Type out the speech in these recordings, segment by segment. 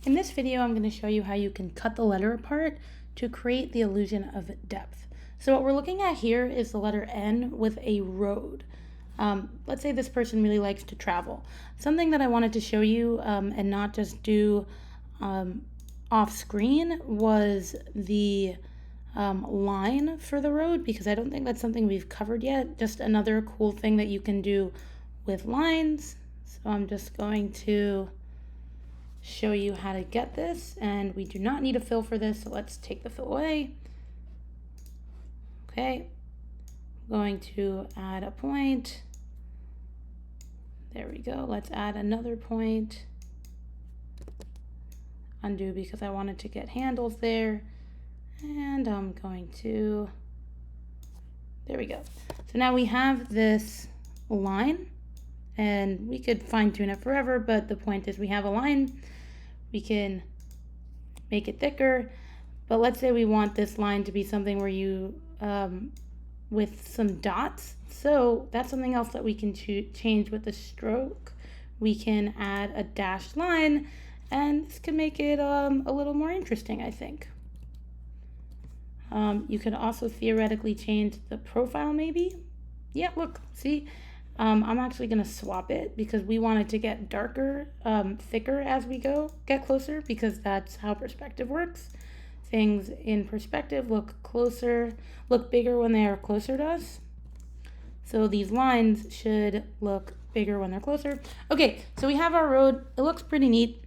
In this video, I'm going to show you how you can cut the letter apart to create the illusion of depth. So what we're looking at here is the letter N with a road. Let's say this person really likes to travel. Something that I wanted to show you and not just do off screen was the line for the road, because I don't think that's something we've covered yet. Just another cool thing that you can do with lines. So I'm just going to show you how to get this, and we do not need a fill for this, so let's take the fill away. Okay, I'm going to add a point. There we go. Let's add another point. Undo because I wanted to get handles there, and I'm going to, there we go. So now we have this line, and we could fine tune it forever, but the point is we have a line. We can make it thicker, but let's say we want this line to be something where you, with some dots. So that's something else that we can change with the stroke. We can add a dashed line, and this can make it a little more interesting, I think. You could also theoretically change the profile maybe. Yeah, look, see? I'm actually going to swap it because we want it to get darker, thicker as we get closer, because that's how perspective works. Things in perspective look bigger when they are closer to us. So these lines should look bigger when they're closer. Okay, so we have our road. It looks pretty neat,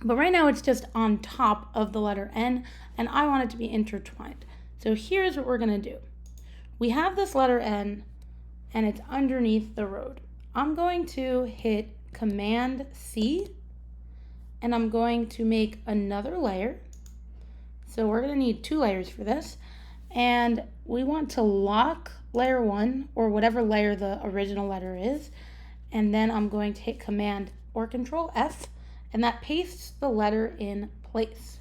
but right now it's just on top of the letter N, and I want it to be intertwined. So here's what we're going to do. We have this letter N, and it's underneath the road. I'm going to hit Command C, and I'm going to make another layer. So we're going to need 2 layers for this, and we want to lock layer 1, or whatever layer the original letter is, and then I'm going to hit Command or Control F, and that pastes the letter in place.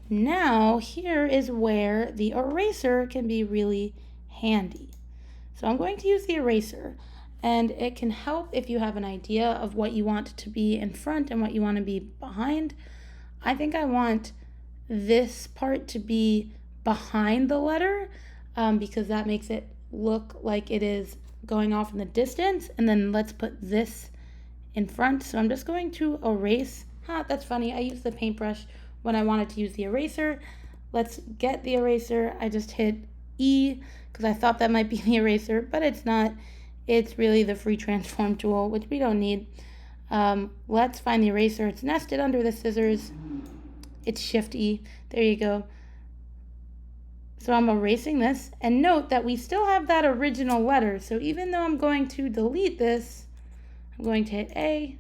Now here is where the eraser can be really handy. So I'm going to use the eraser, and it can help if you have an idea of what you want to be in front and what you want to be behind. I think I want this part to be behind the letter, because that makes it look like it is going off in the distance, and then let's put this in front. So I'm just going to erase. That's funny. I used the paintbrush when I wanted to use the eraser. Let's get the eraser. I just hit E because I thought that might be the eraser, but it's not. It's really the free transform tool, which we don't need. Let's find the eraser. It's nested under the scissors. It's Shift E. There you go. So I'm erasing this, and note that we still have that original letter. So even though I'm going to delete this, I'm going to hit A,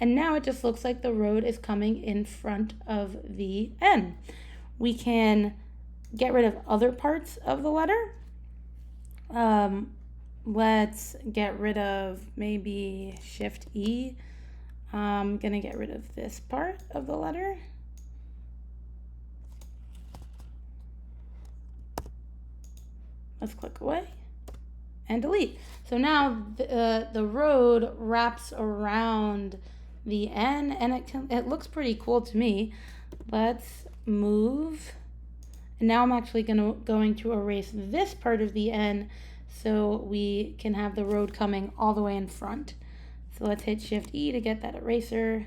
and now it just looks like the road is coming in front of the N. We can get rid of other parts of the letter. Let's get rid of maybe Shift E. I'm gonna get rid of this part of the letter. Let's click away and delete. So now the road wraps around the N, and it looks pretty cool to me. Let's move. And now I'm actually going to erase this part of the N so we can have the road coming all the way in front. So let's hit Shift E to get that eraser.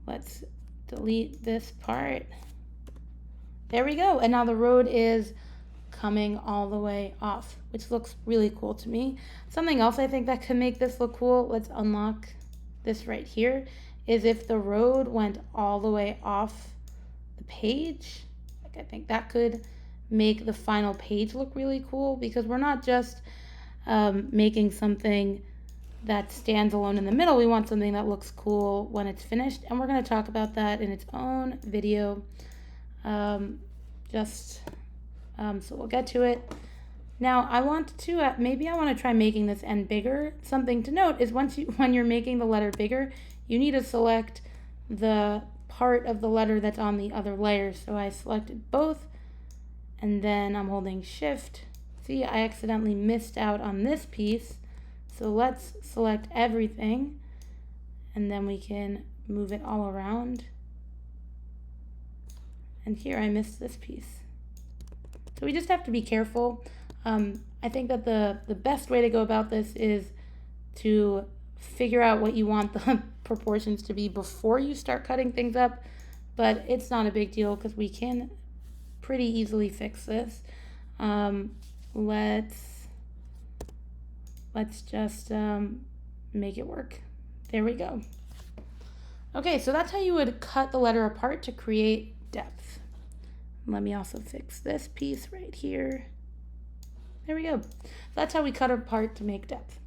Let's delete this part. There we go. And now the road is coming all the way off, which looks really cool to me. Something else I think that could make this look cool, let's unlock this right here, is if the road went all the way off the page. I think that could make the final page look really cool, because we're not just making something that stands alone in the middle. We want something that looks cool when it's finished, and we're going to talk about that in its own video. So we'll get to it. Now I want to maybe I want to try making this N bigger. Something to note is when you're making the letter bigger, you need to select the part of the letter that's on the other layer. So I selected both, and then I'm holding Shift. See, I accidentally missed out on this piece. So let's select everything, and then we can move it all around. And here I missed this piece. So we just have to be careful. I think that the best way to go about this is to figure out what you want the proportions to be before you start cutting things up, but it's not a big deal because we can pretty easily fix this. Let's just make it work. There we go. Okay, so that's how you would cut the letter apart to create depth. Let me also fix this piece right here. There we go. That's how we cut apart to make depth.